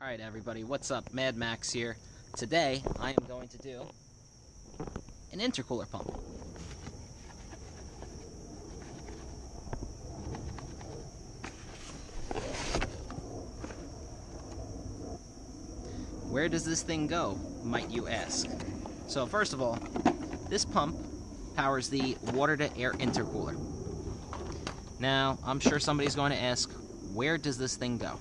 Alright everybody, what's up? madddmaxx here. Today I am going to do an intercooler pump. Where does this thing go, might you ask? So first of all, this pump powers the water-to-air intercooler. Now, I'm sure somebody's going to ask, where does this thing go?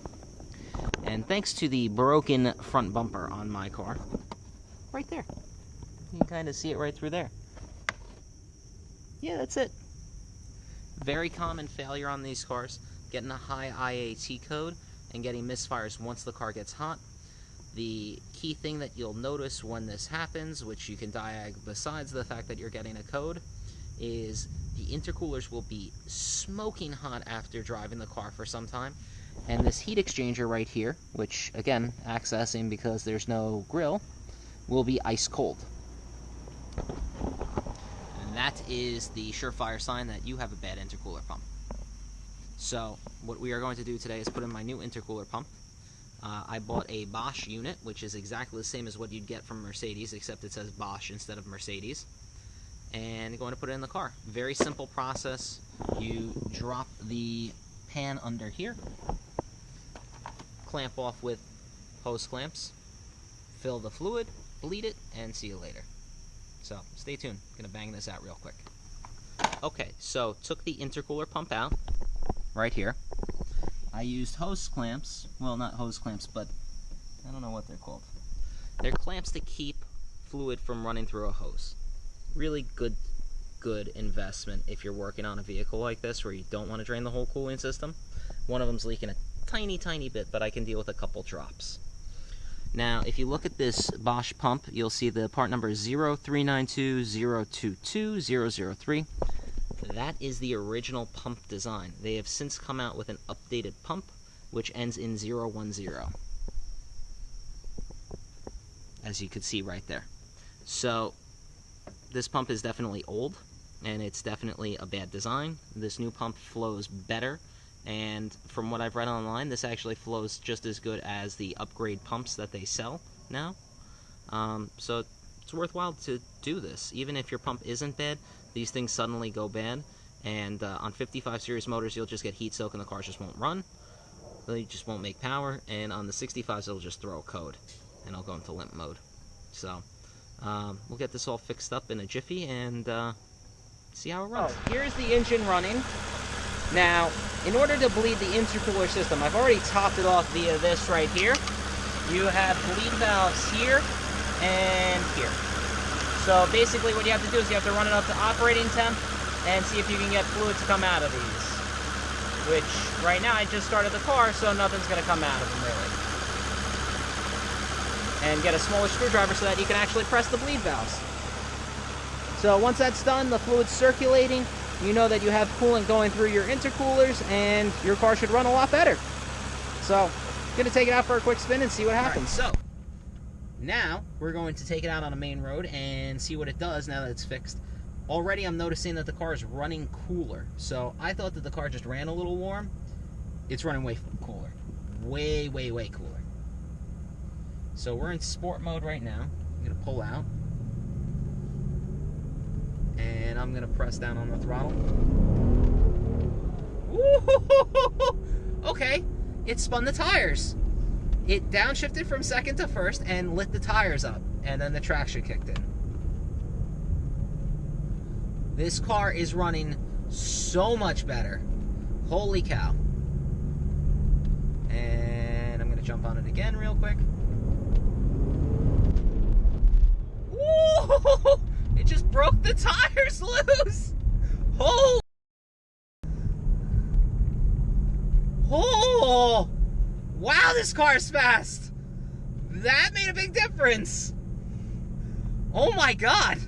And thanks to the broken front bumper on my car, right there. You can kind of see it right through there. Yeah, that's it. Very common failure on these cars, getting a high IAT code and getting misfires once the car gets hot. The key thing that you'll notice when this happens, which you can diag besides the fact that you're getting a code, is the intercoolers will be smoking hot after driving the car for some time. And this heat exchanger right here, which again, accessing because there's no grill, will be ice cold. And that is the surefire sign that you have a bad intercooler pump. So what we are going to do today is put in my new intercooler pump. I bought a Bosch unit, which is exactly the same as what you'd get from Mercedes, except it says Bosch instead of Mercedes. And I'm going to put it in the car. Very simple process. You drop the pan under here, clamp off with hose clamps, fill the fluid, bleed it, and see you later. So stay tuned. I'm gonna bang this out real quick. Okay, so took the intercooler pump out right here. I used hose clamps. Well, not hose clamps, but I don't know what they're called. They're clamps to keep fluid from running through a hose. Really good investment if you're working on a vehicle like this where you don't want to drain the whole cooling system. One of them's leaking a tiny bit, but I can deal with a couple drops. Now, if you look at this Bosch pump, you'll see the part number 03920222003. That is the original pump design. They have since come out with an updated pump, which ends in 010, as you could see right there. So, this pump is definitely old, and it's definitely a bad design. This new pump flows better. And from what I've read online, this actually flows just as good as the upgrade pumps that they sell now. So it's worthwhile to do this. Even if your pump isn't bad, these things suddenly go bad. And on 55 series motors, you'll just get heat soak and the cars just won't run. They just won't make power. And on the 65s, it'll just throw a code. And it'll go into limp mode. So we'll get this all fixed up in a jiffy and see how it runs. Oh, here's the engine running. Now, in order to bleed the intercooler system, I've already topped it off via this right here. You have bleed valves here and here. So basically what you have to do is you have to run it up to operating temp and see if you can get fluid to come out of these. Which, right now, I just started the car, so nothing's going to come out of them, really. And get a smaller screwdriver so that you can actually press the bleed valves. So once that's done, the fluid's circulating. You know that you have coolant going through your intercoolers, and your car should run a lot better. So, I'm going to take it out for a quick spin and see what happens. Right, so, now we're going to take it out on a main road and see what it does now that it's fixed. Already I'm noticing that the car is running cooler. So, I thought that the car just ran a little warm. It's running way cooler. Way cooler. So, we're in sport mode right now. I'm going to pull out. And I'm going to press down on the throttle. Woo-hoo-hoo-hoo-hoo! Okay, it spun the tires. It downshifted from second to first and lit the tires up. And then the traction kicked in. This car is running so much better. Holy cow. And I'm going to jump on it again real quick. Woo! It just broke the tires loose! Oh! Oh! Wow, this car is fast! That made a big difference! Oh my god!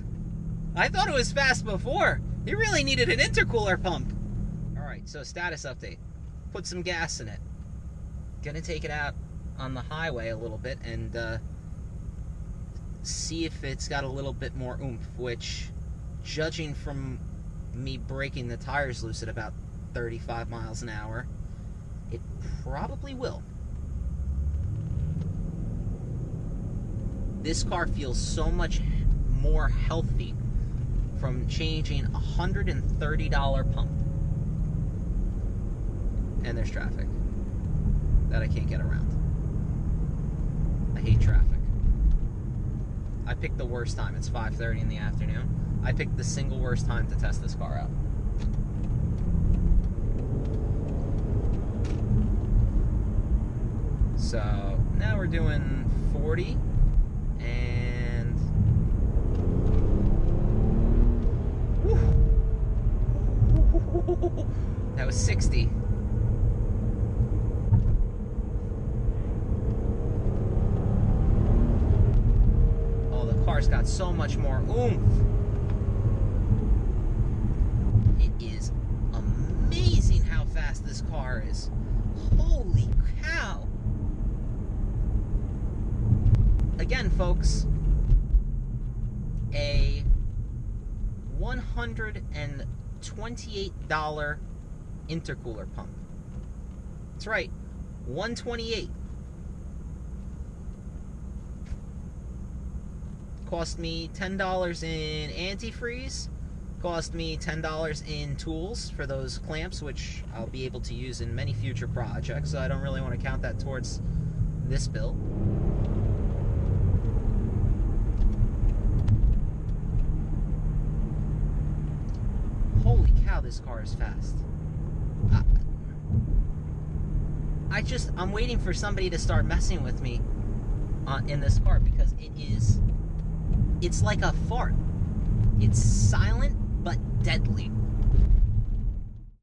I thought it was fast before. It really needed an intercooler pump. Alright, so status update. Put some gas in it. Gonna take it out on the highway a little bit and see if it's got a little bit more oomph, which, judging from me breaking the tires loose at about 35 miles an hour, it probably will. This car feels so much more healthy from changing a $130 pump. And there's traffic that I can't get around. I hate traffic. I picked the worst time. It's 5:30 in the afternoon. I picked the single worst time to test this car out. So now we're doing 40 and woo, that was 60. Oh, the car's got so much more oomph. It is amazing how fast this car is. Holy cow. Again, folks, a $128 intercooler pump. That's right, $128. Cost me $10 in antifreeze. Cost me $10 in tools for those clamps, which I'll be able to use in many future projects, so I don't really want to count that towards this bill. Holy cow, this car is fast. I'm waiting for somebody to start messing with me in this car, because it's like a fart. It's silent but deadly.